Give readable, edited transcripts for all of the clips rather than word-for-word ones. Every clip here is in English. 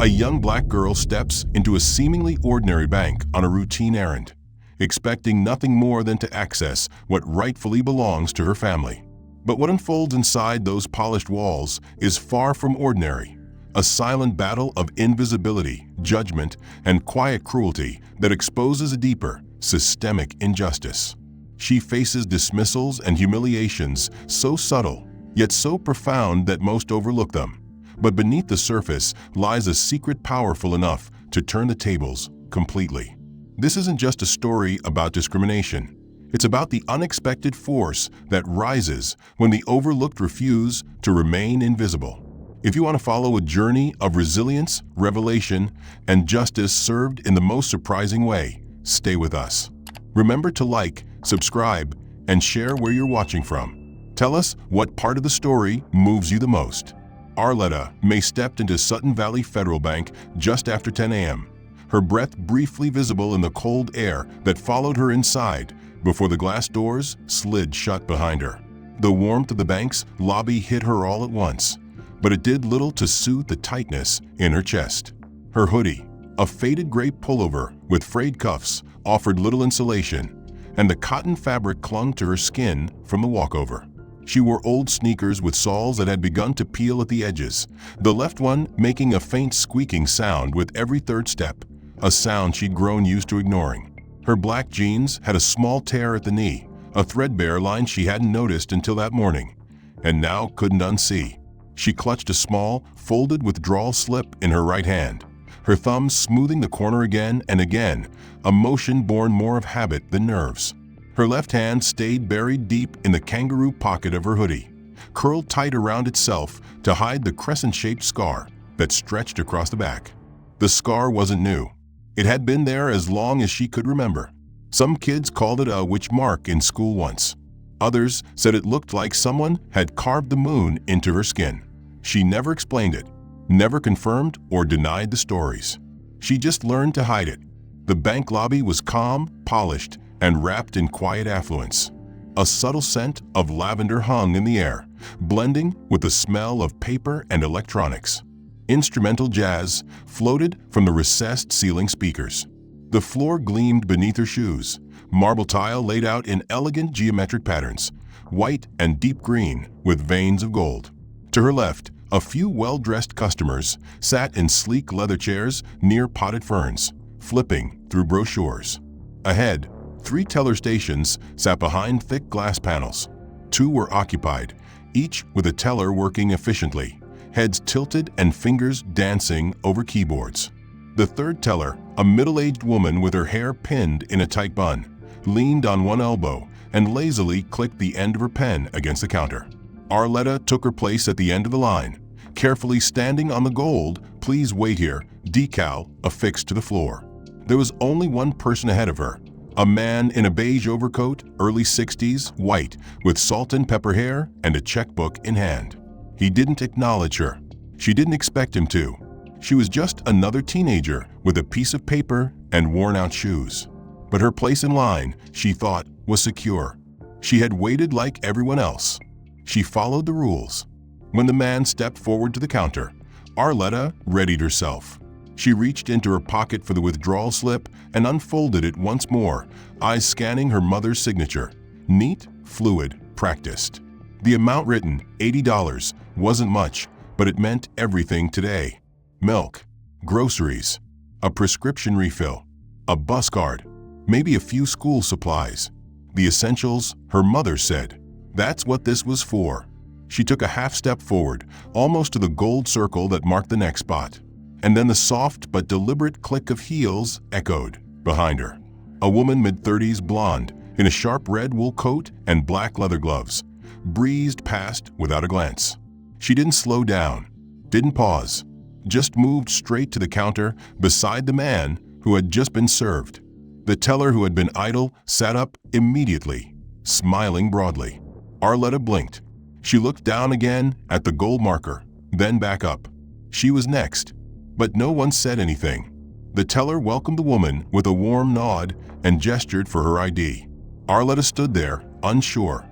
A young black girl steps into a seemingly ordinary bank on a routine errand, expecting nothing more than to access what rightfully belongs to her family. But what unfolds inside those polished walls is far from ordinary, a silent battle of invisibility, judgment, and quiet cruelty that exposes a deeper, systemic injustice. She faces dismissals and humiliations so subtle, yet so profound that most overlook them. But beneath the surface lies a secret powerful enough to turn the tables completely. This isn't just a story about discrimination. It's about the unexpected force that rises when the overlooked refuse to remain invisible. If you want to follow a journey of resilience, revelation, and justice served in the most surprising way, stay with us. Remember to like, subscribe, and share where you're watching from. Tell us what part of the story moves you the most. Arletta May stepped into Sutton Valley Federal Bank just after 10 a.m., her breath briefly visible in the cold air that followed her inside before the glass doors slid shut behind her. The warmth of the bank's lobby hit her all at once, but it did little to soothe the tightness in her chest. Her hoodie, a faded gray pullover with frayed cuffs, offered little insulation, and the cotton fabric clung to her skin from the walkover. She wore old sneakers with soles that had begun to peel at the edges, the left one making a faint squeaking sound with every third step, a sound she'd grown used to ignoring. Her black jeans had a small tear at the knee, a threadbare line she hadn't noticed until that morning, and now couldn't unsee. She clutched a small, folded withdrawal slip in her right hand, her thumb smoothing the corner again and again, a motion born more of habit than nerves. Her left hand stayed buried deep in the kangaroo pocket of her hoodie, curled tight around itself to hide the crescent-shaped scar that stretched across the back. The scar wasn't new. It had been there as long as she could remember. Some kids called it a witch mark in school once. Others said it looked like someone had carved the moon into her skin. She never explained it, never confirmed or denied the stories. She just learned to hide it. The bank lobby was calm, polished, and wrapped in quiet affluence. A subtle scent of lavender hung in the air, blending with the smell of paper and electronics. Instrumental jazz floated from the recessed ceiling speakers. The floor gleamed beneath her shoes, marble tile laid out in elegant geometric patterns, white and deep green with veins of gold. To her left, a few well-dressed customers sat in sleek leather chairs near potted ferns, flipping through brochures. Ahead, 3 teller stations sat behind thick glass panels. 2 were occupied, each with a teller working efficiently, heads tilted and fingers dancing over keyboards. The third teller, a middle-aged woman with her hair pinned in a tight bun, leaned on one elbow and lazily clicked the end of her pen against the counter. Arletta took her place at the end of the line, carefully standing on the gold "Please wait here" decal affixed to the floor. There was only one person ahead of her, a man in a beige overcoat, early 60s, white, with salt and pepper hair and a checkbook in hand. He didn't acknowledge her. She didn't expect him to. She was just another teenager with a piece of paper and worn-out shoes. But her place in line, she thought, was secure. She had waited like everyone else. She followed the rules. When the man stepped forward to the counter, Arletta readied herself. She reached into her pocket for the withdrawal slip and unfolded it once more, eyes scanning her mother's signature. Neat, fluid, practiced. The amount written, $80, wasn't much, but it meant everything today. Milk, groceries, a prescription refill, a bus card, maybe a few school supplies. The essentials, her mother said. That's what this was for. She took a half step forward, almost to the gold circle that marked the next spot. And then the soft but deliberate click of heels echoed behind her. A woman mid-30s, blonde, in a sharp red wool coat and black leather gloves, breezed past without a glance. She didn't slow down, didn't pause, just moved straight to the counter beside the man who had just been served. The teller who had been idle sat up immediately, smiling broadly. Arletta blinked. She looked down again at the gold marker, then back up. She was next. But no one said anything. The teller welcomed the woman with a warm nod and gestured for her ID. Arletta stood there, unsure.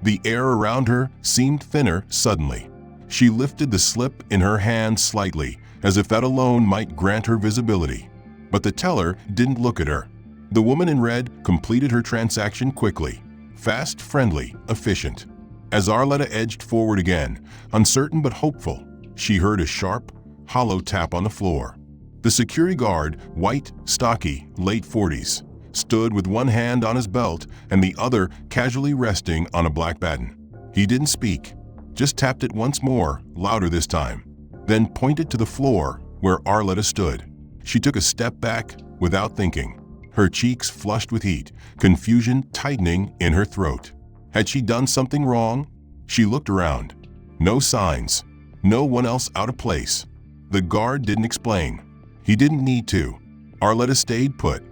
The air around her seemed thinner suddenly. She lifted the slip in her hand slightly as if that alone might grant her visibility. But the teller didn't look at her. The woman in red completed her transaction quickly, fast, friendly, efficient. As Arletta edged forward again, uncertain but hopeful, she heard a sharp, hollow tap on the floor. The security guard, white, stocky, late 40s, stood with one hand on his belt and the other casually resting on a black baton. He didn't speak, just tapped it once more, louder this time, then pointed to the floor where Arletta stood. She took a step back without thinking, her cheeks flushed with heat, confusion tightening in her throat. Had she done something wrong? She looked around. No signs. No one else out of place. The guard didn't explain. He didn't need to. Arletta stayed put.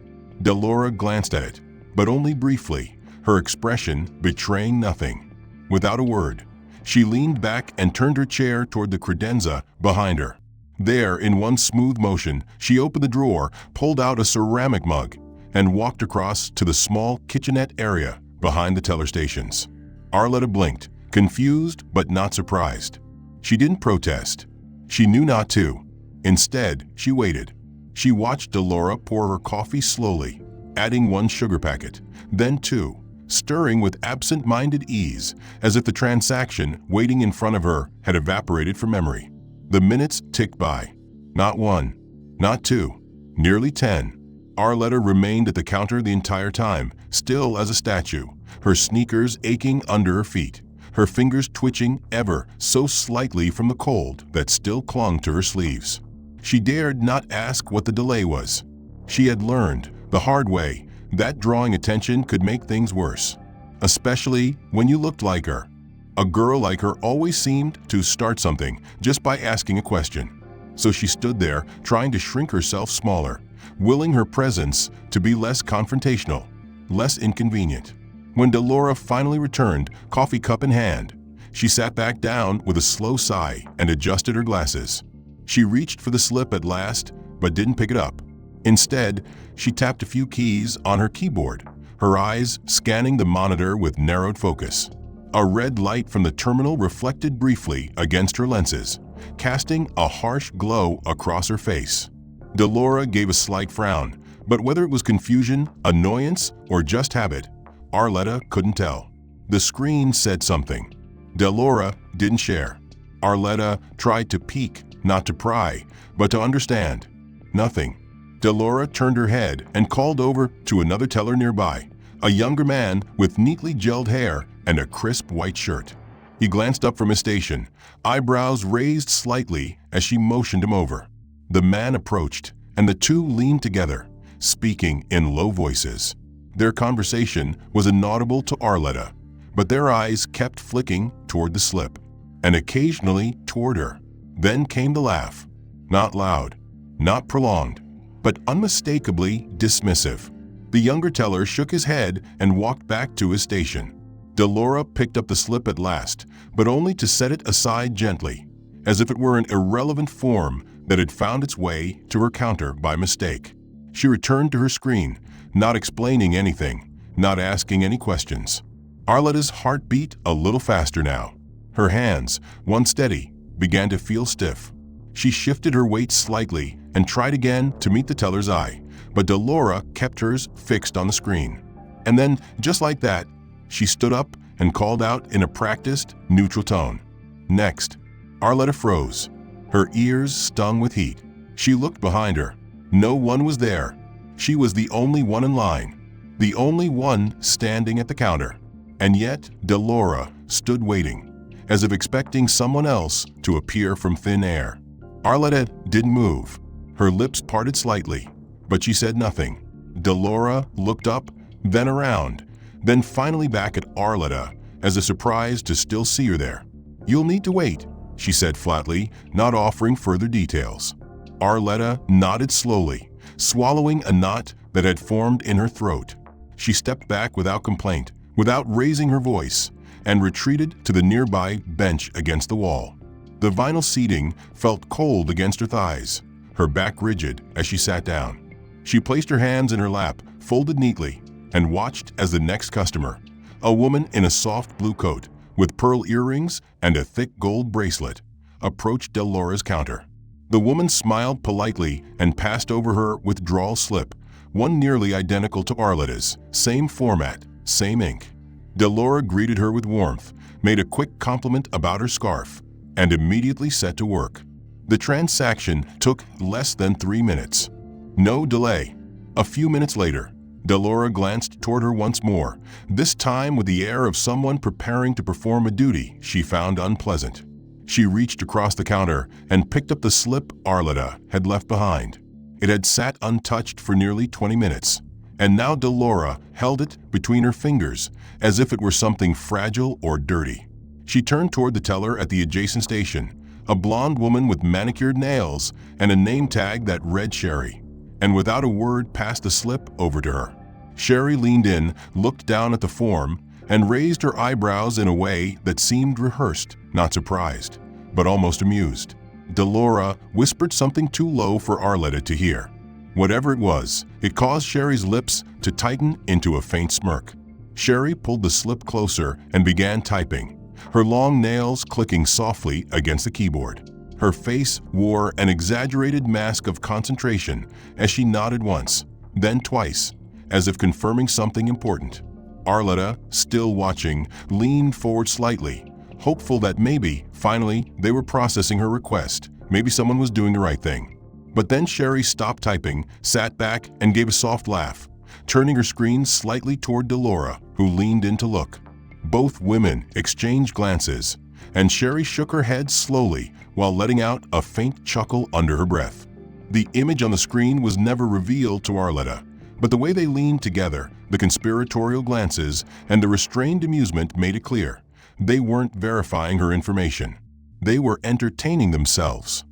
Delora glanced at it, but only briefly, her expression betraying nothing. Without a word, she leaned back and turned her chair toward the credenza behind her. There, in one smooth motion, she opened the drawer, pulled out a ceramic mug, and walked across to the small kitchenette area behind the teller stations. Arletta blinked, confused but not surprised. She didn't protest. She knew not to. Instead, she waited. She watched Delora pour her coffee slowly, adding one sugar packet, then two, stirring with absent-minded ease, as if the transaction waiting in front of her had evaporated from memory. The minutes ticked by. Not one, not two, nearly 10. Arletta remained at the counter the entire time, still as a statue, her sneakers aching under her feet, her fingers twitching ever so slightly from the cold that still clung to her sleeves. She dared not ask what the delay was. She had learned, the hard way, that drawing attention could make things worse, especially when you looked like her. A girl like her always seemed to start something just by asking a question. So she stood there, trying to shrink herself smaller, willing her presence to be less confrontational, less inconvenient. When Delora finally returned, coffee cup in hand, she sat back down with a slow sigh and adjusted her glasses. She reached for the slip at last, but didn't pick it up. Instead, she tapped a few keys on her keyboard, her eyes scanning the monitor with narrowed focus. A red light from the terminal reflected briefly against her lenses, casting a harsh glow across her face. Delora gave a slight frown, but whether it was confusion, annoyance, or just habit, Arletta couldn't tell. The screen said something. Delora didn't share. Arletta tried to peek, not to pry, but to understand. Nothing. Delora turned her head and called over to another teller nearby, a younger man with neatly gelled hair and a crisp white shirt. He glanced up from his station, eyebrows raised slightly as she motioned him over. The man approached, and the two leaned together, speaking in low voices. Their conversation was inaudible to Arletta, but their eyes kept flicking toward the slip, and occasionally toward her. Then came the laugh. Not loud, not prolonged, but unmistakably dismissive. The younger teller shook his head and walked back to his station. Delora picked up the slip at last, but only to set it aside gently, as if it were an irrelevant form that had found its way to her counter by mistake. She returned to her screen, not explaining anything, not asking any questions. Arletta's heart beat a little faster now. Her hands, once steady, began to feel stiff. She shifted her weight slightly and tried again to meet the teller's eye, but Delora kept hers fixed on the screen. And then, just like that, she stood up and called out in a practiced, neutral tone. Next. Arletta froze. Her ears stung with heat. She looked behind her. No one was there. She was the only one in line, the only one standing at the counter. And yet, Delora stood waiting, as if expecting someone else to appear from thin air. Arletta didn't move. Her lips parted slightly, but she said nothing. Delora looked up, then around, then finally back at Arletta, as if surprised to still see her there. "You'll need to wait," she said flatly, not offering further details. Arletta nodded slowly, swallowing a knot that had formed in her throat. She stepped back without complaint, without raising her voice, and retreated to the nearby bench against the wall. The vinyl seating felt cold against her thighs, her back rigid as she sat down. She placed her hands in her lap, folded neatly, and watched as the next customer, a woman in a soft blue coat with pearl earrings and a thick gold bracelet, approached Delora's counter. The woman smiled politely and passed over her withdrawal slip, one nearly identical to Arletta's, same format, same ink. Delora greeted her with warmth, made a quick compliment about her scarf, and immediately set to work. The transaction took less than 3 minutes. No delay. A few minutes later, Delora glanced toward her once more, this time with the air of someone preparing to perform a duty she found unpleasant. She reached across the counter and picked up the slip Arletta had left behind. It had sat untouched for nearly 20 minutes, and now Delora held it between her fingers as if it were something fragile or dirty. She turned toward the teller at the adjacent station, a blonde woman with manicured nails and a name tag that read Sherry, and without a word passed the slip over to her. Sherry leaned in, looked down at the form, and raised her eyebrows in a way that seemed rehearsed, not surprised, but almost amused. Delora whispered something too low for Arletta to hear. Whatever it was, it caused Sherry's lips to tighten into a faint smirk. Sherry pulled the slip closer and began typing, her long nails clicking softly against the keyboard. Her face wore an exaggerated mask of concentration as she nodded once, then twice, as if confirming something important. Arletta, still watching, leaned forward slightly, hopeful that maybe, finally, they were processing her request. Maybe someone was doing the right thing. But then Sherry stopped typing, sat back, and gave a soft laugh, turning her screen slightly toward Delora, who leaned in to look. Both women exchanged glances, and Sherry shook her head slowly while letting out a faint chuckle under her breath. The image on the screen was never revealed to Arletta, but the way they leaned together, the conspiratorial glances, and the restrained amusement made it clear. They weren't verifying her information. They were entertaining themselves.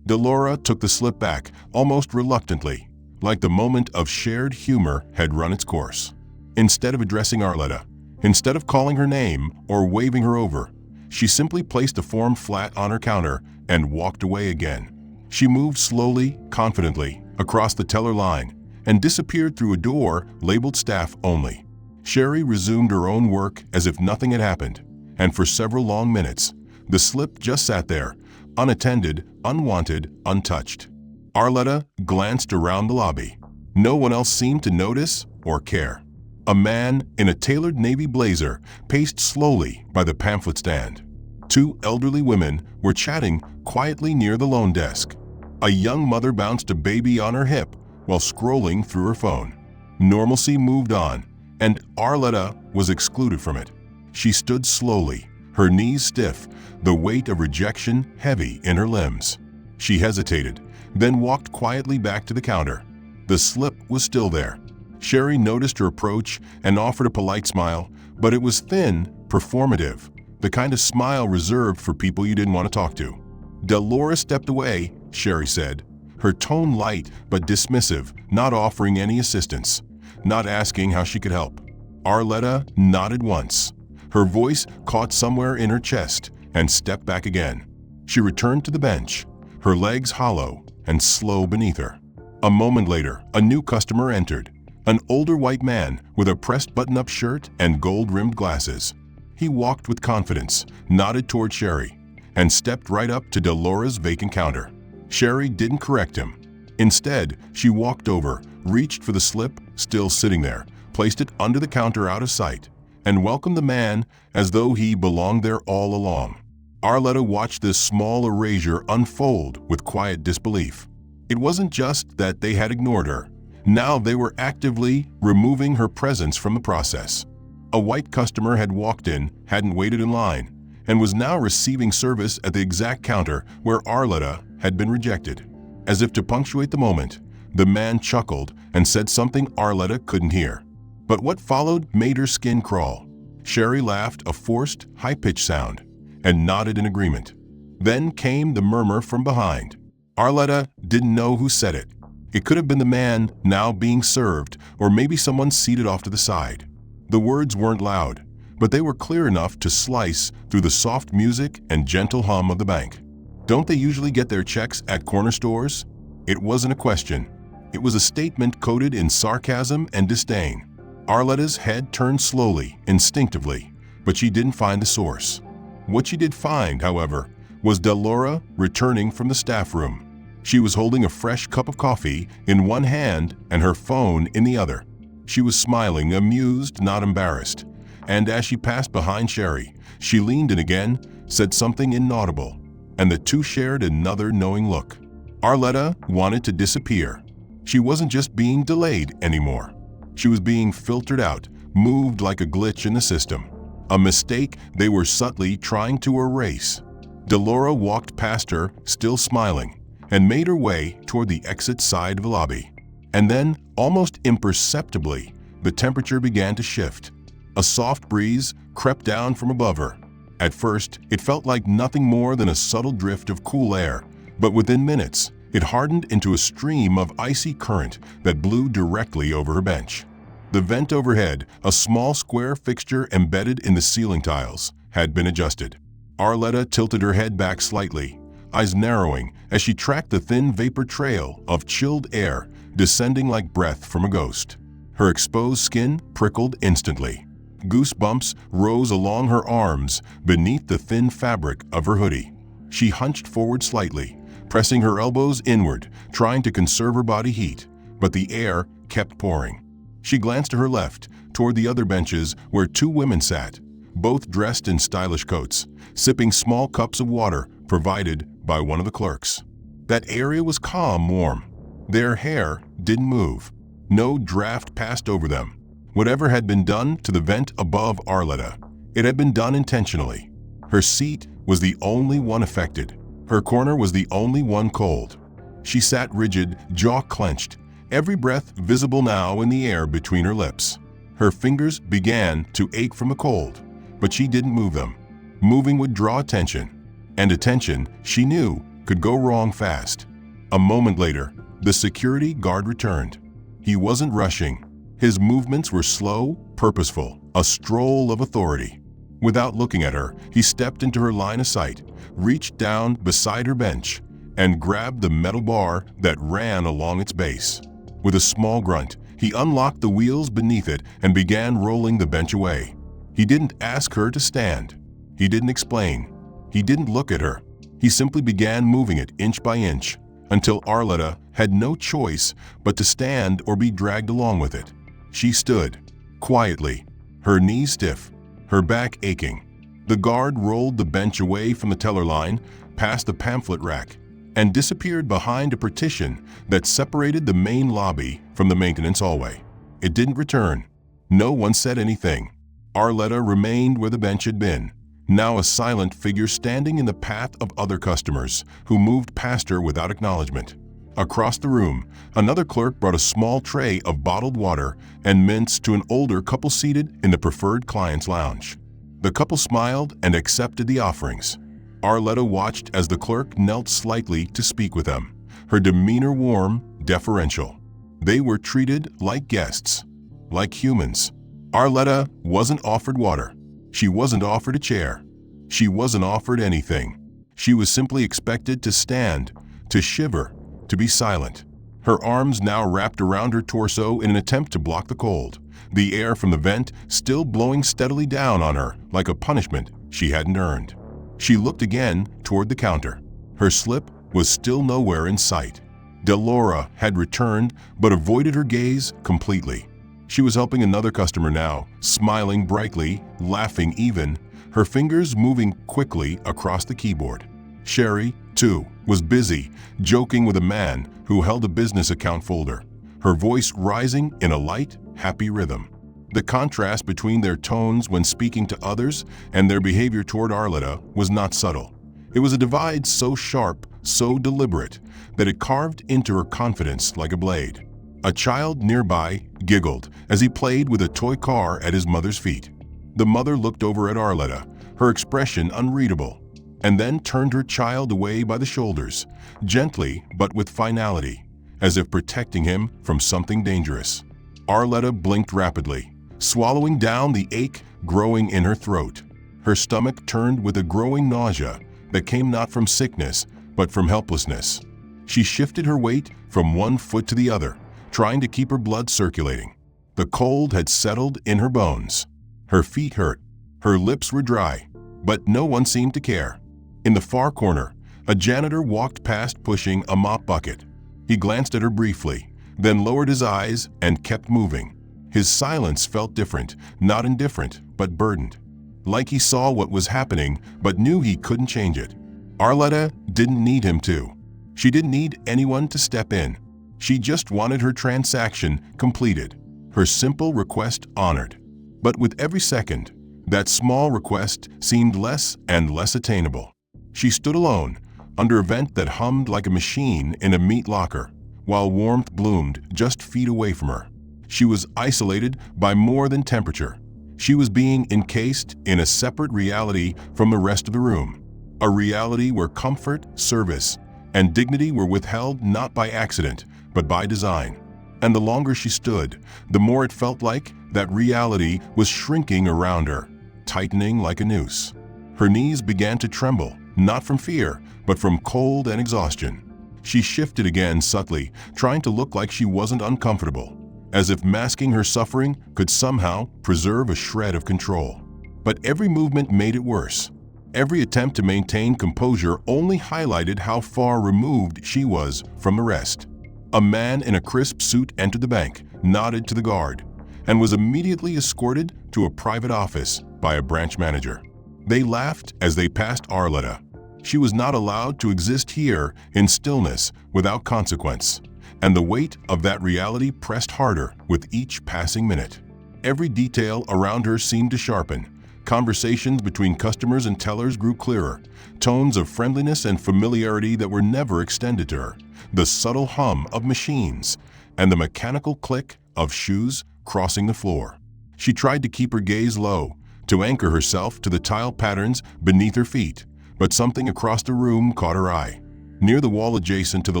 Delora took the slip back, almost reluctantly, like the moment of shared humor had run its course. Instead of addressing Arletta, instead of calling her name or waving her over, she simply placed the form flat on her counter and walked away again. She moved slowly, confidently, across the teller line and disappeared through a door labeled Staff Only. Sherry resumed her own work as if nothing had happened, and for several long minutes, the slip just sat there, unattended, unwanted, untouched. Arletta glanced around the lobby. No one else seemed to notice or care. A man in a tailored navy blazer paced slowly by the pamphlet stand. Two elderly women were chatting quietly near the loan desk. A young mother bounced a baby on her hip while scrolling through her phone. Normalcy moved on, and Arletta was excluded from it. She stood slowly, her knees stiff, the weight of rejection heavy in her limbs. She hesitated, then walked quietly back to the counter. The slip was still there. Sherry noticed her approach and offered a polite smile, but it was thin, performative, the kind of smile reserved for people you didn't want to talk to. Delora stepped away, Sherry said, her tone light but dismissive, not offering any assistance, not asking how she could help. Arletta nodded once. Her voice caught somewhere in her chest and stepped back again. She returned to the bench, her legs hollow and slow beneath her. A moment later, a new customer entered, an older white man with a pressed button-up shirt and gold-rimmed glasses. He walked with confidence, nodded toward Sherry, and stepped right up to Delora's vacant counter. Sherry didn't correct him. Instead, she walked over, reached for the slip still sitting there, placed it under the counter out of sight, and welcomed the man as though he belonged there all along. Arletta watched this small erasure unfold with quiet disbelief. It wasn't just that they had ignored her. Now they were actively removing her presence from the process. A white customer had walked in, hadn't waited in line, and was now receiving service at the exact counter where Arletta had been rejected. As if to punctuate the moment, the man chuckled and said something Arletta couldn't hear. But what followed made her skin crawl. Sherry laughed a forced, high-pitched sound and nodded in agreement. Then came the murmur from behind. Arletta didn't know who said it. It could have been the man now being served, or maybe someone seated off to the side. The words weren't loud, but they were clear enough to slice through the soft music and gentle hum of the bank. Don't they usually get their checks at corner stores? It wasn't a question. It was a statement coded in sarcasm and disdain. Arletta's head turned slowly, instinctively, but she didn't find the source. What she did find, however, was Delora returning from the staff room. She was holding a fresh cup of coffee in one hand and her phone in the other. She was smiling, amused, not embarrassed. And as she passed behind Sherry, she leaned in again, said something inaudible, and the two shared another knowing look. Arletta wanted to disappear. She wasn't just being delayed anymore. She was being filtered out, moved like a glitch in the system. A mistake they were subtly trying to erase. Delora walked past her, still smiling, and made her way toward the exit side of the lobby. And then, almost imperceptibly, the temperature began to shift. A soft breeze crept down from above her. At first, it felt like nothing more than a subtle drift of cool air, but within minutes, it hardened into a stream of icy current that blew directly over her bench. The vent overhead, a small square fixture embedded in the ceiling tiles, had been adjusted. Arletta tilted her head back slightly, eyes narrowing as she tracked the thin vapor trail of chilled air descending like breath from a ghost. Her exposed skin prickled instantly. Goosebumps rose along her arms beneath the thin fabric of her hoodie. She hunched forward slightly, pressing her elbows inward, trying to conserve her body heat, but the air kept pouring. She glanced to her left, toward the other benches where two women sat, both dressed in stylish coats, sipping small cups of water provided by one of the clerks. That area was calm, warm. Their hair didn't move. No draft passed over them. Whatever had been done to the vent above Arletta, it had been done intentionally. Her seat was the only one affected. Her corner was the only one cold. She sat rigid, jaw clenched, every breath visible now in the air between her lips. Her fingers began to ache from the cold, but she didn't move them. Moving would draw attention, and attention, she knew, could go wrong fast. A moment later, the security guard returned. He wasn't rushing. His movements were slow, purposeful, a stroll of authority. Without looking at her, he stepped into her line of sight, reached down beside her bench, and grabbed the metal bar that ran along its base. With a small grunt, he unlocked the wheels beneath it and began rolling the bench away. He didn't ask her to stand. He didn't explain. He didn't look at her. He simply began moving it inch by inch, until Arletta had no choice but to stand or be dragged along with it. She stood, quietly, her knees stiff, her back aching. The guard rolled the bench away from the teller line, past the pamphlet rack, and disappeared behind a partition that separated the main lobby from the maintenance hallway. It didn't return. No one said anything. Arletta remained where the bench had been, now a silent figure standing in the path of other customers who moved past her without acknowledgement. Across the room, another clerk brought a small tray of bottled water and mints to an older couple seated in the preferred client's lounge. The couple smiled and accepted the offerings. Arletta watched as the clerk knelt slightly to speak with them, her demeanor warm, deferential. They were treated like guests, like humans. Arletta wasn't offered water. She wasn't offered a chair. She wasn't offered anything. She was simply expected to stand, to shiver, to be silent. Her arms now wrapped around her torso in an attempt to block the cold, the air from the vent still blowing steadily down on her like a punishment she hadn't earned. She looked again toward the counter. Her slip was still nowhere in sight. Delora had returned but avoided her gaze completely. She was helping another customer now, smiling brightly, laughing even, her fingers moving quickly across the keyboard. Sherry, too, was busy, joking with a man who held a business account folder, her voice rising in a light, happy rhythm. The contrast between their tones when speaking to others and their behavior toward Arletta was not subtle. It was a divide so sharp, so deliberate, that it carved into her confidence like a blade. A child nearby giggled as he played with a toy car at his mother's feet. The mother looked over at Arletta, her expression unreadable, and then turned her child away by the shoulders, gently but with finality, as if protecting him from something dangerous. Arletta blinked rapidly, swallowing down the ache growing in her throat. Her stomach turned with a growing nausea that came not from sickness, but from helplessness. She shifted her weight from one foot to the other, trying to keep her blood circulating. The cold had settled in her bones. Her feet hurt. Her lips were dry, but no one seemed to care. In the far corner, A janitor walked past pushing a mop bucket. He glanced at her briefly, then lowered his eyes and kept moving. His silence felt different, not indifferent, but burdened. Like he saw what was happening, but knew he couldn't change it. Arletta didn't need him to. She didn't need anyone to step in. She just wanted her transaction completed, her simple request honored. But with every second, that small request seemed less and less attainable. She stood alone, under a vent that hummed like a machine in a meat locker, while warmth bloomed just feet away from her. She was isolated by more than temperature. She was being encased in a separate reality from the rest of the room, a reality where comfort, service, and dignity were withheld not by accident, but by design. And the longer she stood, the more it felt like that reality was shrinking around her, tightening like a noose. Her knees began to tremble, not from fear, but from cold and exhaustion. She shifted again subtly, trying to look like she wasn't uncomfortable, as if masking her suffering could somehow preserve a shred of control. But every movement made it worse. Every attempt to maintain composure only highlighted how far removed she was from the rest. A man in a crisp suit entered the bank, nodded to the guard, and was immediately escorted to a private office by a branch manager. They laughed as they passed Arletta. She was not allowed to exist here in stillness without consequence, and the weight of that reality pressed harder with each passing minute. Every detail around her seemed to sharpen. Conversations between customers and tellers grew clearer, tones of friendliness and familiarity that were never extended to her, the subtle hum of machines, and the mechanical click of shoes crossing the floor. She tried to keep her gaze low, to anchor herself to the tile patterns beneath her feet, but something across the room caught her eye. Near the wall adjacent to the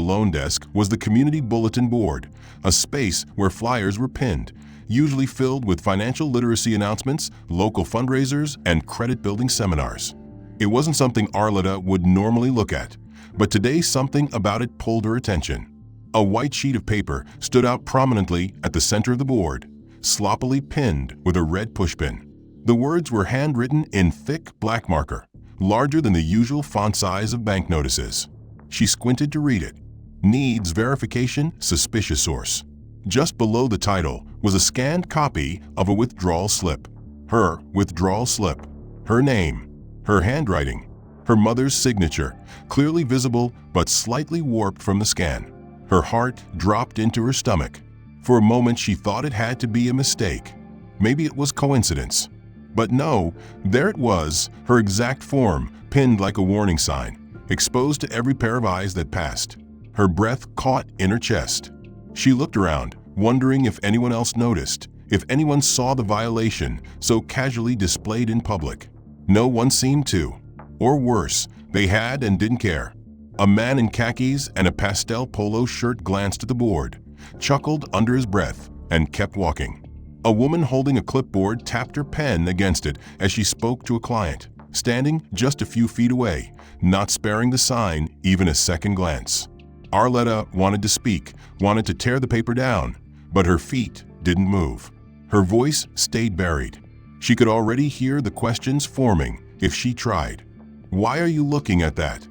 loan desk was the community bulletin board, a space where flyers were pinned, usually filled with financial literacy announcements, local fundraisers, and credit-building seminars. It wasn't something Arletta would normally look at, but today something about it pulled her attention. A white sheet of paper stood out prominently at the center of the board, sloppily pinned with a red pushpin. The words were handwritten in thick black marker, larger than the usual font size of bank notices. She squinted to read it. Needs verification, suspicious source. Just below the title was a scanned copy of a withdrawal slip. Her withdrawal slip. Her name. Her handwriting. Her mother's signature, clearly visible but slightly warped from the scan. Her heart dropped into her stomach. For a moment she thought it had to be a mistake. Maybe it was coincidence. But no, there it was, her exact form, pinned like a warning sign, exposed to every pair of eyes that passed. Her breath caught in her chest. She looked around, wondering if anyone else noticed, if anyone saw the violation so casually displayed in public. No one seemed to. Or worse, they had and didn't care. A man in khakis and a pastel polo shirt glanced at the board, chuckled under his breath, and kept walking. A woman holding a clipboard tapped her pen against it as she spoke to a client, standing just a few feet away, not sparing the sign even a second glance. Arletta wanted to speak, wanted to tear the paper down, but her feet didn't move. Her voice stayed buried. She could already hear the questions forming if she tried. Why are you looking at that?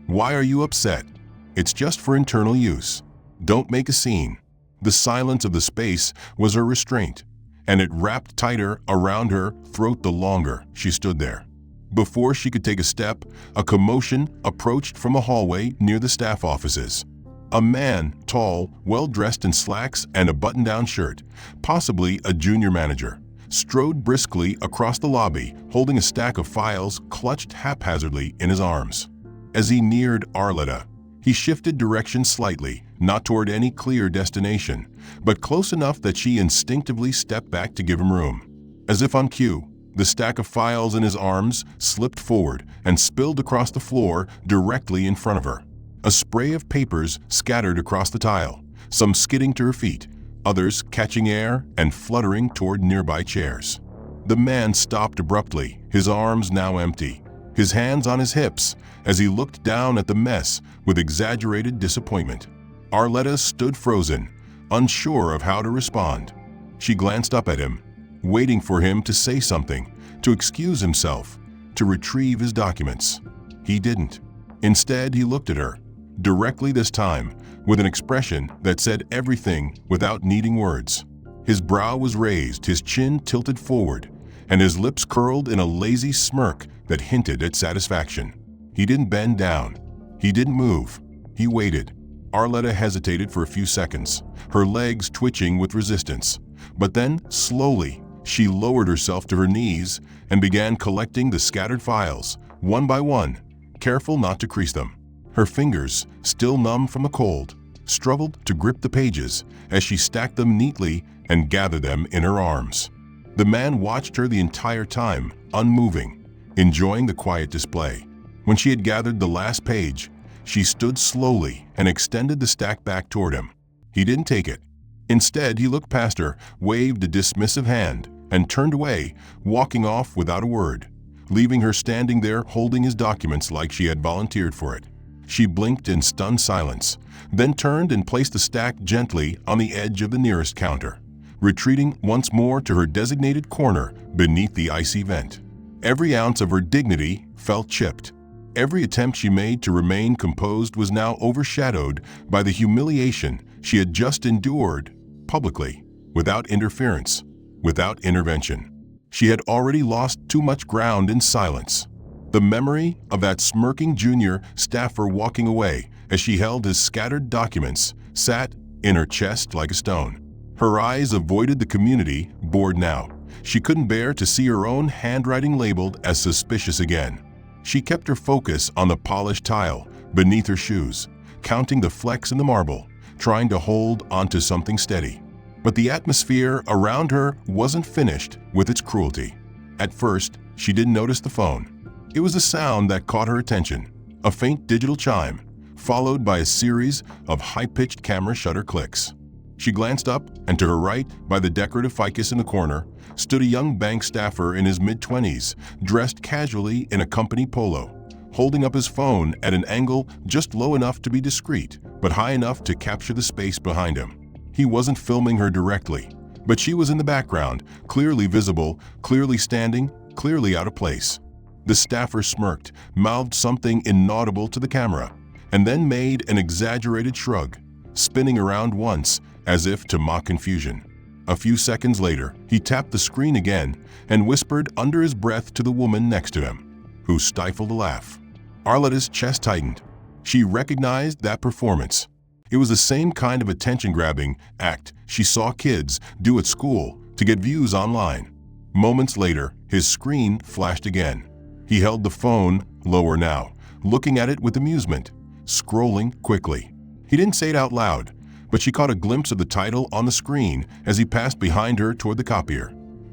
Why are you upset? It's just for internal use. Don't make a scene. The silence of the space was her restraint, and it wrapped tighter around her throat the longer she stood there. Before she could take a step, a commotion approached from a hallway near the staff offices. A man, tall, well-dressed in slacks and a button-down shirt, possibly a junior manager, strode briskly across the lobby, holding a stack of files clutched haphazardly in his arms. As he neared Arletta, he shifted direction slightly, not toward any clear destination, but close enough that she instinctively stepped back to give him room. As if on cue, the stack of files in his arms slipped forward and spilled across the floor directly in front of her. A spray of papers scattered across the tile, some skidding to her feet, others catching air and fluttering toward nearby chairs. The man stopped abruptly, his arms now empty, his hands on his hips, as he looked down at the mess with exaggerated disappointment. Arletta stood frozen, unsure of how to respond. She glanced up at him, waiting for him to say something, to excuse himself, to retrieve his documents. He didn't. Instead, he looked at her, directly this time, with an expression that said everything without needing words. His brow was raised, his chin tilted forward, and his lips curled in a lazy smirk that hinted at satisfaction. He didn't bend down. He didn't move. He waited. Arletta hesitated for a few seconds, her legs twitching with resistance. But then, slowly, she lowered herself to her knees and began collecting the scattered files, one by one, careful not to crease them. Her fingers, still numb from the cold, struggled to grip the pages as she stacked them neatly and gathered them in her arms. The man watched her the entire time, unmoving, enjoying the quiet display. When she had gathered the last page, she stood slowly and extended the stack back toward him. He didn't take it. Instead, he looked past her, waved a dismissive hand, and turned away, walking off without a word, leaving her standing there holding his documents like she had volunteered for it. She blinked in stunned silence, then turned and placed the stack gently on the edge of the nearest counter, retreating once more to her designated corner beneath the icy vent. Every ounce of her dignity felt chipped. Every attempt she made to remain composed was now overshadowed by the humiliation she had just endured publicly, without interference, without intervention. She had already lost too much ground in silence. The memory of that smirking junior staffer walking away as she held his scattered documents sat in her chest like a stone. Her eyes avoided the community board now. She couldn't bear to see her own handwriting labeled as suspicious again. She kept her focus on the polished tile beneath her shoes, counting the flecks in the marble, trying to hold onto something steady. But the atmosphere around her wasn't finished with its cruelty. At first, she didn't notice the phone. It was a sound that caught her attention, a faint digital chime, followed by a series of high-pitched camera shutter clicks. She glanced up, and to her right, by the decorative ficus in the corner, stood a young bank staffer in his mid-20s, dressed casually in a company polo, holding up his phone at an angle just low enough to be discreet, but high enough to capture the space behind him. He wasn't filming her directly, but she was in the background, clearly visible, clearly standing, clearly out of place. The staffer smirked, mouthed something inaudible to the camera, and then made an exaggerated shrug, spinning around once, as if to mock confusion. A few seconds later, he tapped the screen again and whispered under his breath to the woman next to him, who stifled a laugh. Arletta's chest tightened. She recognized that performance. It was the same kind of attention-grabbing act she saw kids do at school to get views online. Moments later, his screen flashed again. He held the phone lower now, looking at it with amusement, scrolling quickly. He didn't say it out loud, but she caught a glimpse of the title on the screen as he passed behind her toward the copier.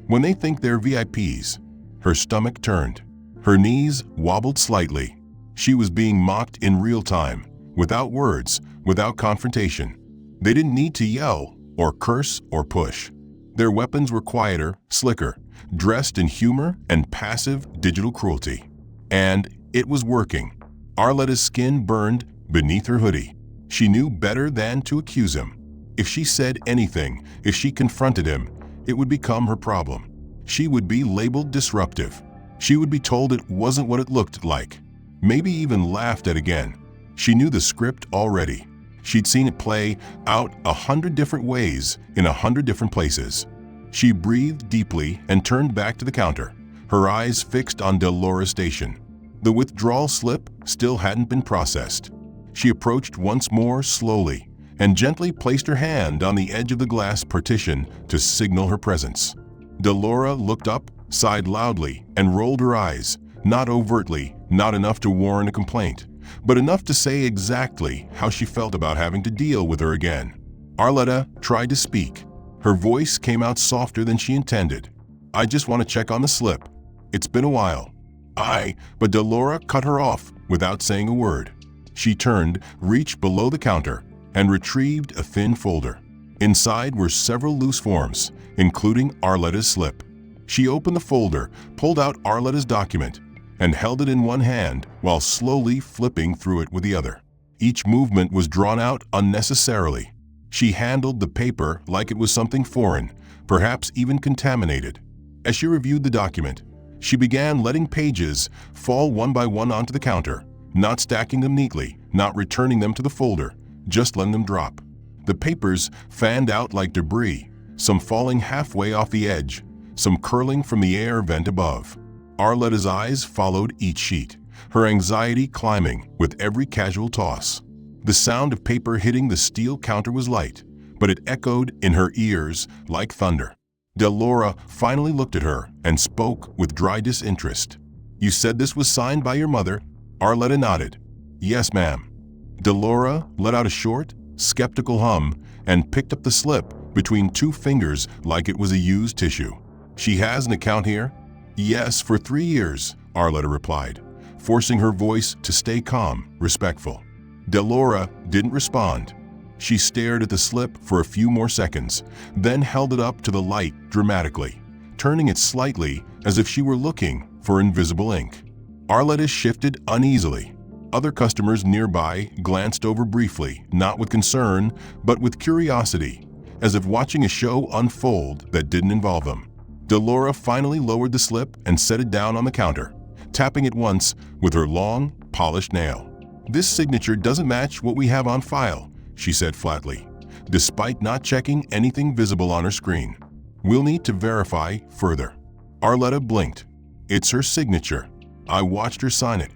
When they think they're VIPs, her stomach turned. Her knees wobbled slightly. She was being mocked in real time, without words, without confrontation. They didn't need to yell or curse or push. Their weapons were quieter, slicker, dressed in humor and passive digital cruelty. And it was working. Arletta's skin burned beneath her hoodie. She knew better than to accuse him. If she said anything, if she confronted him, it would become her problem. She would be labeled disruptive. She would be told it wasn't what it looked like, maybe even laughed at again. She knew the script already. She'd seen it play out 100 different ways in 100 different places. She breathed deeply and turned back to the counter, her eyes fixed on Delora's station. The withdrawal slip still hadn't been processed. She approached once more slowly and gently placed her hand on the edge of the glass partition to signal her presence. Delora looked up, sighed loudly, and rolled her eyes, not overtly, not enough to warrant a complaint, but enough to say exactly how she felt about having to deal with her again. Arletta tried to speak. Her voice came out softer than she intended. "I just want to check on the slip. It's been a while." But Delora cut her off without saying a word. She turned, reached below the counter, and retrieved a thin folder. Inside were several loose forms, including Arletta's slip. She opened the folder, pulled out Arletta's document, and held it in one hand while slowly flipping through it with the other. Each movement was drawn out unnecessarily. She handled the paper like it was something foreign, perhaps even contaminated. As she reviewed the document, she began letting pages fall one by one onto the counter, not stacking them neatly, not returning them to the folder, just letting them drop. The papers fanned out like debris, some falling halfway off the edge, some curling from the air vent above. Arletta's eyes followed each sheet, her anxiety climbing with every casual toss. The sound of paper hitting the steel counter was light, but it echoed in her ears like thunder. Delora finally looked at her and spoke with dry disinterest. "You said this was signed by your mother?" Arletta nodded. "Yes, ma'am." Delora let out a short, skeptical hum and picked up the slip between two fingers like it was a used tissue. "She has an account here?" "Yes, for 3 years," Arletta replied, forcing her voice to stay calm, respectful. Delora didn't respond. She stared at the slip for a few more seconds, then held it up to the light dramatically, turning it slightly as if she were looking for invisible ink. Arletta shifted uneasily. Other customers nearby glanced over briefly, not with concern, but with curiosity, as if watching a show unfold that didn't involve them. Delora finally lowered the slip and set it down on the counter, tapping it once with her long, polished nail. "This signature doesn't match what we have on file," she said flatly, despite not checking anything visible on her screen. "We'll need to verify further." Arletta blinked. "It's her signature. I watched her sign it."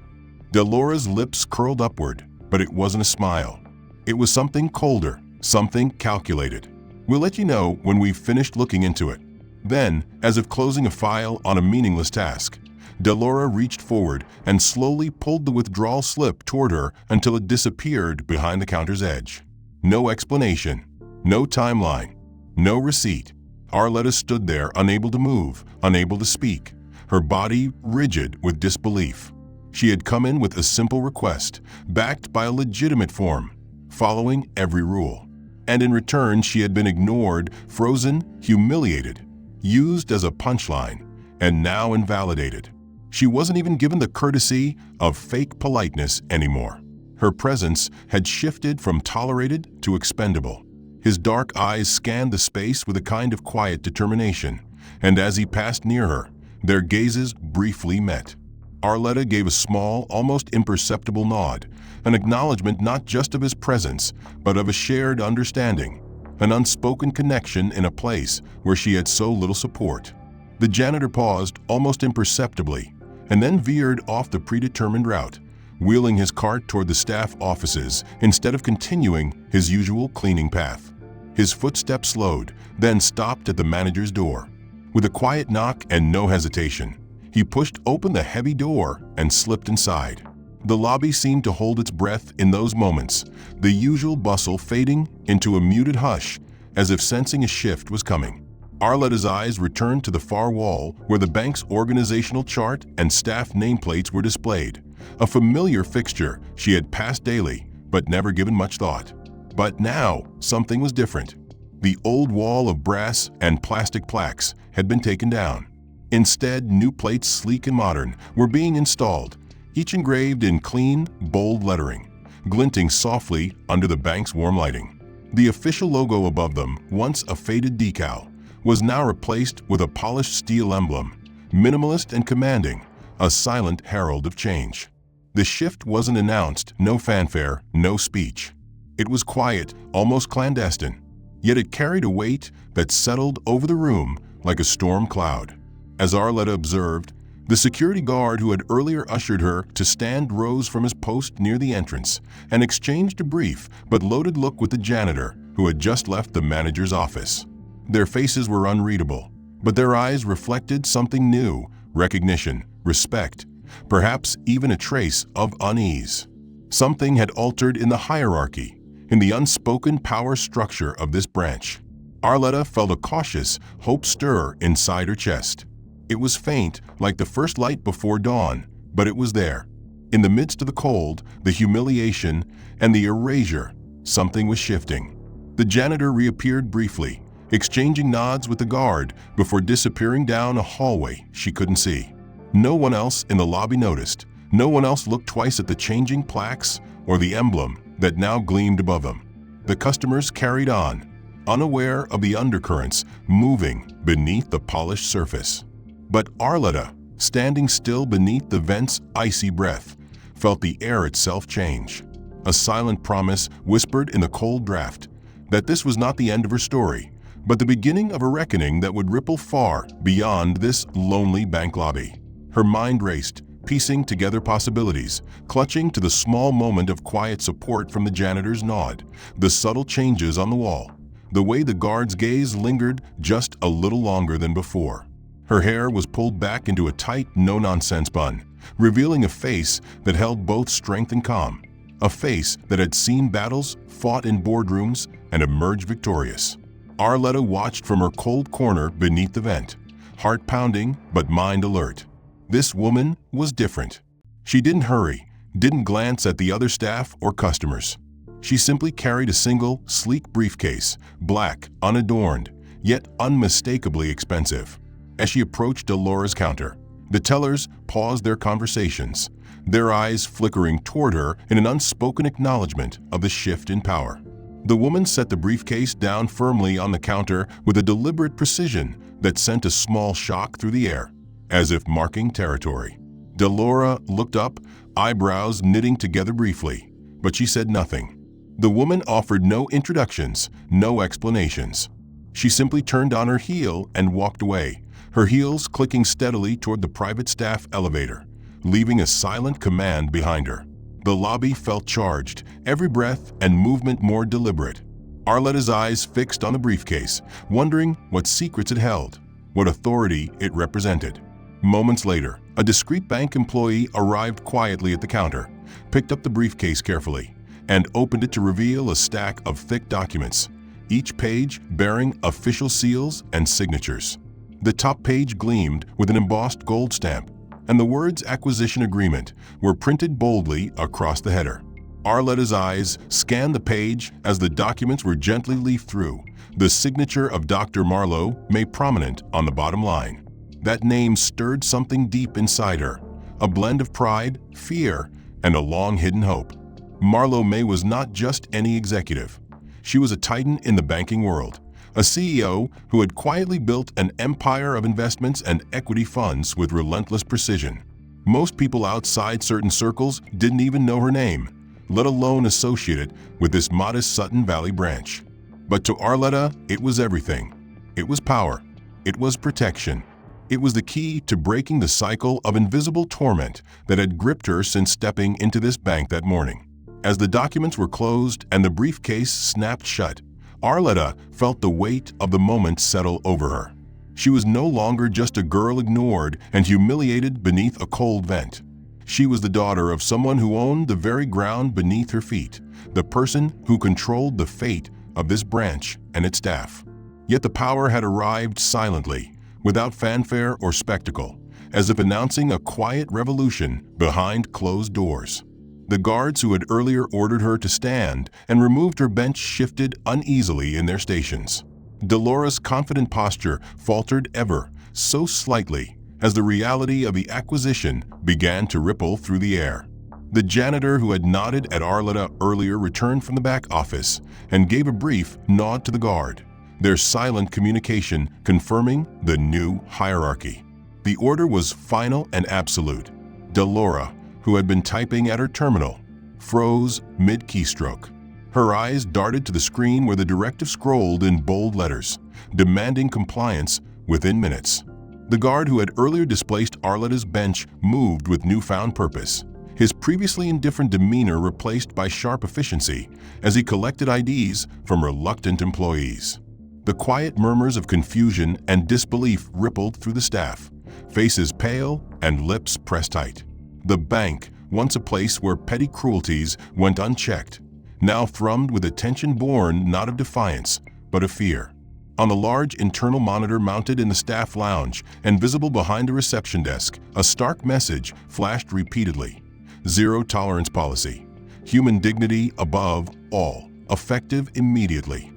Delora's lips curled upward, but it wasn't a smile. It was something colder, something calculated. "We'll let you know when we've finished looking into it." Then, as if closing a file on a meaningless task, Delora reached forward and slowly pulled the withdrawal slip toward her until it disappeared behind the counter's edge. No explanation, no timeline, no receipt. Arletta stood there, unable to move, unable to speak, her body rigid with disbelief. She had come in with a simple request, backed by a legitimate form, following every rule. And in return, she had been ignored, frozen, humiliated, used as a punchline, and now invalidated. She wasn't even given the courtesy of fake politeness anymore. Her presence had shifted from tolerated to expendable. His dark eyes scanned the space with a kind of quiet determination, and as he passed near her, their gazes briefly met. Arletta gave a small, almost imperceptible nod, an acknowledgement not just of his presence, but of a shared understanding, an unspoken connection in a place where she had so little support. The janitor paused almost imperceptibly, and then veered off the predetermined route, wheeling his cart toward the staff offices instead of continuing his usual cleaning path. His footsteps slowed, then stopped at the manager's door. With a quiet knock and no hesitation, he pushed open the heavy door and slipped inside. The lobby seemed to hold its breath in those moments, the usual bustle fading into a muted hush, as if sensing a shift was coming. Arletta's eyes returned to the far wall where the bank's organizational chart and staff nameplates were displayed, a familiar fixture she had passed daily but never given much thought. But now, something was different. The old wall of brass and plastic plaques had been taken down. Instead, new plates, sleek and modern, were being installed, each engraved in clean, bold lettering, glinting softly under the bank's warm lighting. The official logo above them, once a faded decal, was now replaced with a polished steel emblem, minimalist and commanding, a silent herald of change. The shift wasn't announced, no fanfare, no speech. It was quiet, almost clandestine, yet it carried a weight that settled over the room like a storm cloud. As Arletta observed, the security guard who had earlier ushered her to stand rose from his post near the entrance and exchanged a brief but loaded look with the janitor who had just left the manager's office. Their faces were unreadable, but their eyes reflected something new: recognition, respect, perhaps even a trace of unease. Something had altered in the hierarchy, in the unspoken power structure of this branch. Arletta felt a cautious hope stir inside her chest. It was faint, like the first light before dawn, but it was there. In the midst of the cold, the humiliation, and the erasure, something was shifting. The janitor reappeared briefly, exchanging nods with the guard before disappearing down a hallway she couldn't see. No one else in the lobby noticed. No one else looked twice at the changing plaques or the emblem that now gleamed above them. The customers carried on, unaware of the undercurrents moving beneath the polished surface. But Arletta, standing still beneath the vent's icy breath, felt the air itself change. A silent promise whispered in the cold draft that this was not the end of her story, but the beginning of a reckoning that would ripple far beyond this lonely bank lobby. Her mind raced, piecing together possibilities, clutching to the small moment of quiet support from the janitor's nod, the subtle changes on the wall, the way the guard's gaze lingered just a little longer than before. Her hair was pulled back into a tight, no-nonsense bun, revealing a face that held both strength and calm, a face that had seen battles, fought in boardrooms, and emerged victorious. Arletta watched from her cold corner beneath the vent, heart pounding but mind alert. This woman was different. She didn't hurry, didn't glance at the other staff or customers. She simply carried a single, sleek briefcase, black, unadorned, yet unmistakably expensive. As she approached Delora's counter, the tellers paused their conversations, their eyes flickering toward her in an unspoken acknowledgement of the shift in power. The woman set the briefcase down firmly on the counter with a deliberate precision that sent a small shock through the air, as if marking territory. Delora looked up, eyebrows knitting together briefly, but she said nothing. The woman offered no introductions, no explanations. She simply turned on her heel and walked away, her heels clicking steadily toward the private staff elevator, leaving a silent command behind her. The lobby felt charged, every breath and movement more deliberate. Arletta's eyes fixed on the briefcase, wondering what secrets it held, what authority it represented. Moments later, a discreet bank employee arrived quietly at the counter, picked up the briefcase carefully, and opened it to reveal a stack of thick documents, each page bearing official seals and signatures. The top page gleamed with an embossed gold stamp, and the words "Acquisition Agreement" were printed boldly across the header. Arletta's eyes scanned the page as the documents were gently leafed through, the signature of Dr. Marlowe made prominent on the bottom line. That name stirred something deep inside her, a blend of pride, fear, and a long-hidden hope. Marlowe May was not just any executive. She was a titan in the banking world, a CEO who had quietly built an empire of investments and equity funds with relentless precision. Most people outside certain circles didn't even know her name, let alone associate it with this modest Sutton Valley branch. But to Arletta, it was everything. It was power. It was protection. It was the key to breaking the cycle of invisible torment that had gripped her since stepping into this bank that morning. As the documents were closed and the briefcase snapped shut, Arletta felt the weight of the moment settle over her. She was no longer just a girl ignored and humiliated beneath a cold vent. She was the daughter of someone who owned the very ground beneath her feet, the person who controlled the fate of this branch and its staff. Yet the power had arrived silently, without fanfare or spectacle, as if announcing a quiet revolution behind closed doors. The guards who had earlier ordered her to stand and removed her bench shifted uneasily in their stations. Delora's confident posture faltered ever so slightly as the reality of the acquisition began to ripple through the air. The janitor who had nodded at Arletta earlier returned from the back office and gave a brief nod to the guard, their silent communication confirming the new hierarchy. The order was final and absolute. Delora, who had been typing at her terminal, froze mid-keystroke. Her eyes darted to the screen where the directive scrolled in bold letters, demanding compliance within minutes. The guard who had earlier displaced Arletta's bench moved with newfound purpose, his previously indifferent demeanor replaced by sharp efficiency as he collected IDs from reluctant employees. The quiet murmurs of confusion and disbelief rippled through the staff, faces pale and lips pressed tight. The bank, once a place where petty cruelties went unchecked, now thrummed with a tension born not of defiance, but of fear. On the large internal monitor mounted in the staff lounge and visible behind the reception desk, a stark message flashed repeatedly. Zero tolerance policy. Human dignity above all. Effective immediately.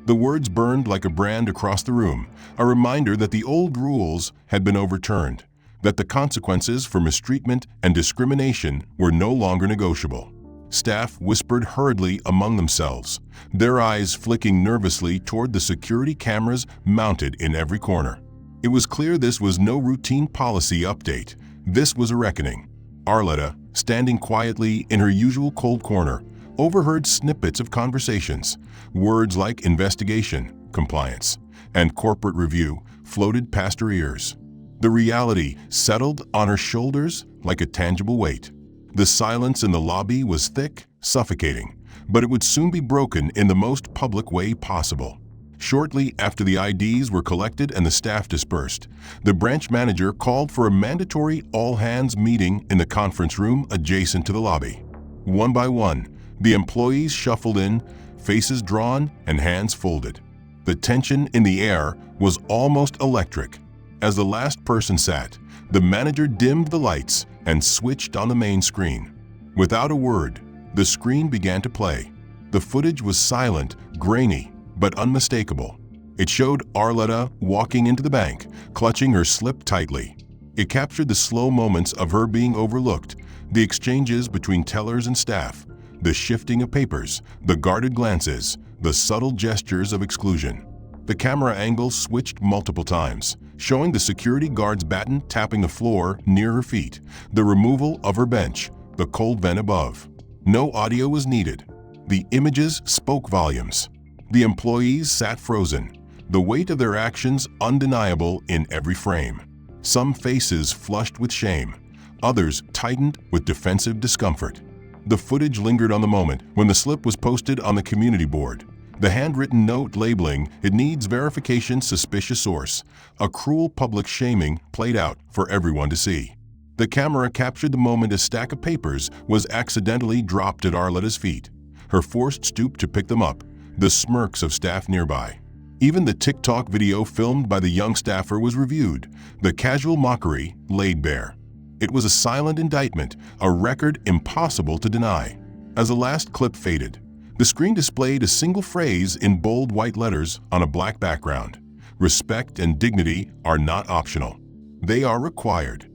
The words burned like a brand across the room, a reminder that the old rules had been overturned, that the consequences for mistreatment and discrimination were no longer negotiable. Staff whispered hurriedly among themselves, their eyes flicking nervously toward the security cameras mounted in every corner. It was clear this was no routine policy update. This was a reckoning. Arletta, standing quietly in her usual cold corner, overheard snippets of conversations. Words like investigation, compliance, and corporate review floated past her ears. The reality settled on her shoulders like a tangible weight. The silence in the lobby was thick, suffocating, but it would soon be broken in the most public way possible. Shortly after the IDs were collected and the staff dispersed, the branch manager called for a mandatory all-hands meeting in the conference room adjacent to the lobby. One by one, the employees shuffled in, faces drawn and hands folded. The tension in the air was almost electric. As the last person sat, the manager dimmed the lights and switched on the main screen. Without a word, the screen began to play. The footage was silent, grainy, but unmistakable. It showed Arletta walking into the bank, clutching her slip tightly. It captured the slow moments of her being overlooked, the exchanges between tellers and staff, the shifting of papers, the guarded glances, the subtle gestures of exclusion. The camera angle switched multiple times, showing the security guard's baton tapping the floor near her feet, the removal of her bench, the cold vent above. No audio was needed. The images spoke volumes. The employees sat frozen, the weight of their actions undeniable in every frame. Some faces flushed with shame, others tightened with defensive discomfort. The footage lingered on the moment when the slip was posted on the community board. The handwritten note labeling "It needs verification, suspicious source," a cruel public shaming played out for everyone to see. The camera captured the moment a stack of papers was accidentally dropped at Arletta's feet. Her forced stoop to pick them up, the smirks of staff nearby. Even the TikTok video filmed by the young staffer was reviewed, the casual mockery laid bare. It was a silent indictment, a record impossible to deny. As the last clip faded, the screen displayed a single phrase in bold white letters on a black background. Respect and dignity are not optional. They are required.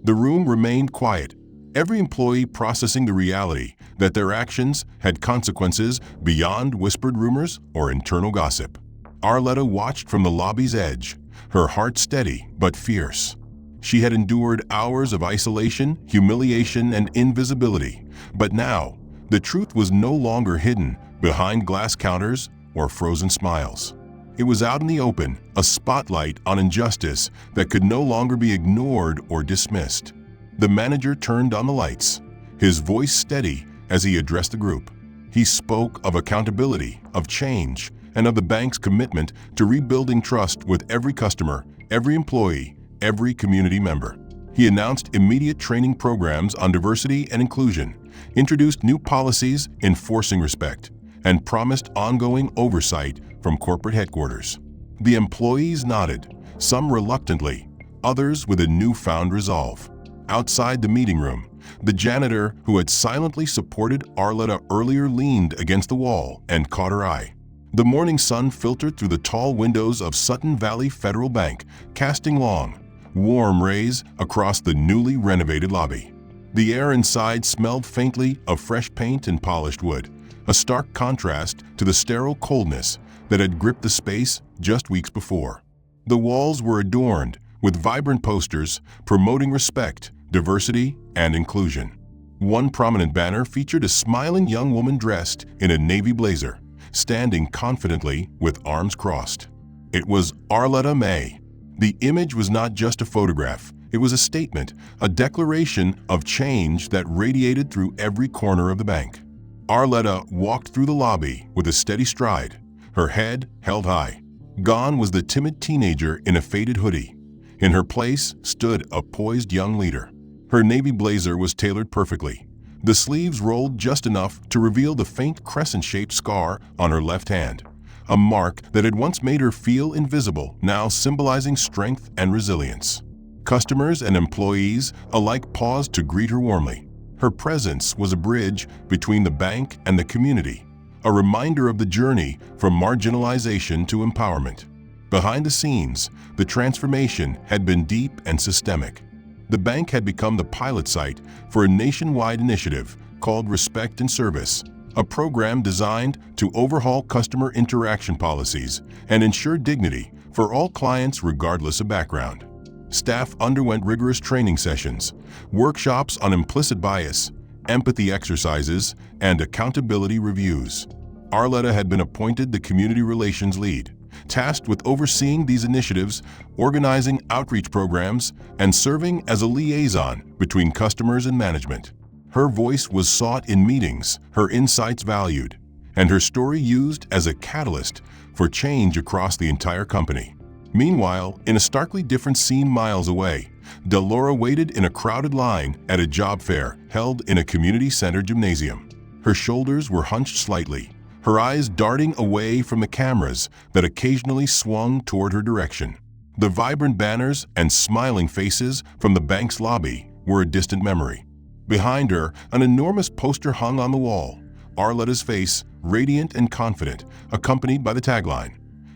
The room remained quiet, every employee processing the reality that their actions had consequences beyond whispered rumors or internal gossip. Arletta watched from the lobby's edge, her heart steady but fierce. She had endured hours of isolation, humiliation, and invisibility, but now, the truth was no longer hidden behind glass counters or frozen smiles. It was out in the open, a spotlight on injustice that could no longer be ignored or dismissed. The manager turned on the lights, his voice steady as he addressed the group. He spoke of accountability, of change, and of the bank's commitment to rebuilding trust with every customer, every employee, every community member. He announced immediate training programs on diversity and inclusion, introduced new policies enforcing respect, and promised ongoing oversight from corporate headquarters. The employees nodded, some reluctantly, others with a newfound resolve. Outside the meeting room, the janitor who had silently supported Arletta earlier leaned against the wall and caught her eye. The morning sun filtered through the tall windows of Sutton Valley Federal Bank, casting long, warm rays across the newly renovated lobby. The air inside smelled faintly of fresh paint and polished wood, a stark contrast to the sterile coldness that had gripped the space just weeks before. The walls were adorned with vibrant posters promoting respect, diversity, and inclusion. One prominent banner featured a smiling young woman dressed in a navy blazer, standing confidently with arms crossed. It was Arletta May. The image was not just a photograph, it was a statement, a declaration of change that radiated through every corner of the bank. Arletta walked through the lobby with a steady stride, her head held high. Gone was the timid teenager in a faded hoodie. In her place stood a poised young leader. Her navy blazer was tailored perfectly. The sleeves rolled just enough to reveal the faint crescent-shaped scar on her left hand, a mark that had once made her feel invisible, now symbolizing strength and resilience. Customers and employees alike paused to greet her warmly. Her presence was a bridge between the bank and the community, a reminder of the journey from marginalization to empowerment. Behind the scenes, the transformation had been deep and systemic. The bank had become the pilot site for a nationwide initiative called Respect and Service, a program designed to overhaul customer interaction policies and ensure dignity for all clients regardless of background. Staff underwent rigorous training sessions, workshops on implicit bias, empathy exercises, and accountability reviews. Arletta had been appointed the community relations lead, tasked with overseeing these initiatives, organizing outreach programs, and serving as a liaison between customers and management. Her voice was sought in meetings, her insights valued, and her story used as a catalyst for change across the entire company. Meanwhile, in a starkly different scene miles away, Delora waited in a crowded line at a job fair held in a community-centered gymnasium. Her shoulders were hunched slightly, her eyes darting away from the cameras that occasionally swung toward her direction. The vibrant banners and smiling faces from the bank's lobby were a distant memory. Behind her, an enormous poster hung on the wall, Arletta's face, radiant and confident, accompanied by the tagline,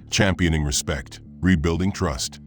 "Championing respect, rebuilding trust."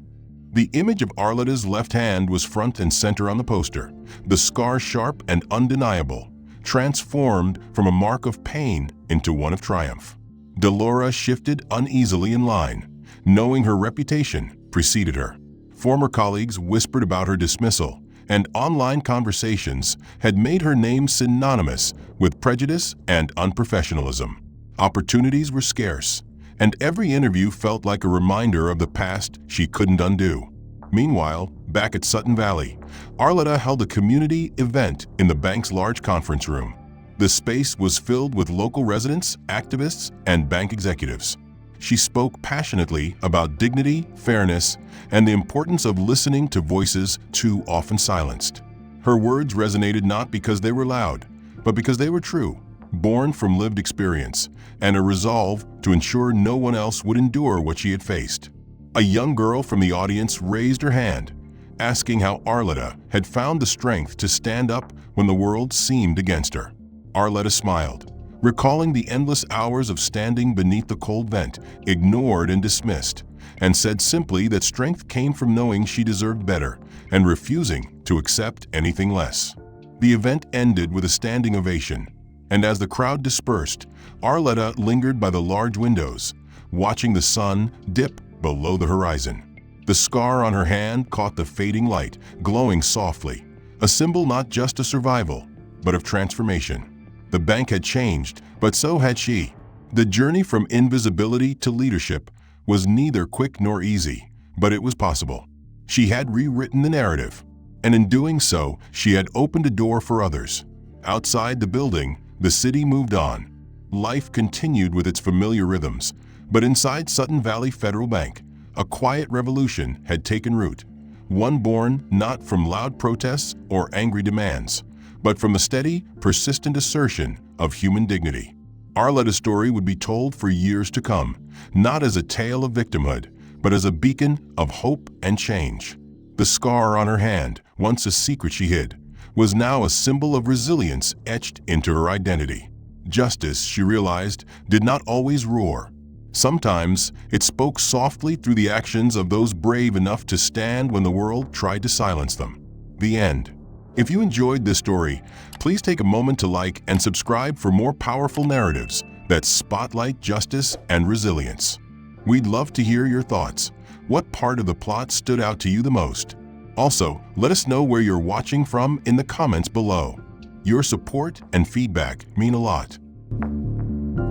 The image of Arletta's left hand was front and center on the poster, the scar sharp and undeniable, transformed from a mark of pain into one of triumph. Delora shifted uneasily in line, knowing her reputation preceded her. Former colleagues whispered about her dismissal, and online conversations had made her name synonymous with prejudice and unprofessionalism. Opportunities were scarce, and every interview felt like a reminder of the past she couldn't undo. Meanwhile, back at Sutton Valley, Arletta held a community event in the bank's large conference room. The space was filled with local residents, activists, and bank executives. She spoke passionately about dignity, fairness, and the importance of listening to voices too often silenced. Her words resonated not because they were loud, but because they were true, born from lived experience, and a resolve to ensure no one else would endure what she had faced. A young girl from the audience raised her hand, asking how Arletta had found the strength to stand up when the world seemed against her. Arletta smiled, recalling the endless hours of standing beneath the cold vent, ignored and dismissed, and said simply that strength came from knowing she deserved better and refusing to accept anything less. The event ended with a standing ovation, and as the crowd dispersed, Arletta lingered by the large windows, watching the sun dip below the horizon. The scar on her hand caught the fading light, glowing softly, a symbol not just of survival, but of transformation. The bank had changed, but so had she. The journey from invisibility to leadership was neither quick nor easy, but it was possible. She had rewritten the narrative, and in doing so, she had opened a door for others. Outside the building, the city moved on. Life continued with its familiar rhythms, but inside Sutton Valley Federal Bank, a quiet revolution had taken root, one born not from loud protests or angry demands, but from the steady, persistent assertion of human dignity. Arletta's story would be told for years to come, not as a tale of victimhood, but as a beacon of hope and change. The scar on her hand, once a secret she hid, was now a symbol of resilience etched into her identity. Justice, she realized, did not always roar. Sometimes it spoke softly through the actions of those brave enough to stand when the world tried to silence them. The end. If you enjoyed this story, please take a moment to like and subscribe for more powerful narratives that spotlight justice and resilience. We'd love to hear your thoughts. What part of the plot stood out to you the most? Also, let us know where you're watching from in the comments below. Your support and feedback mean a lot.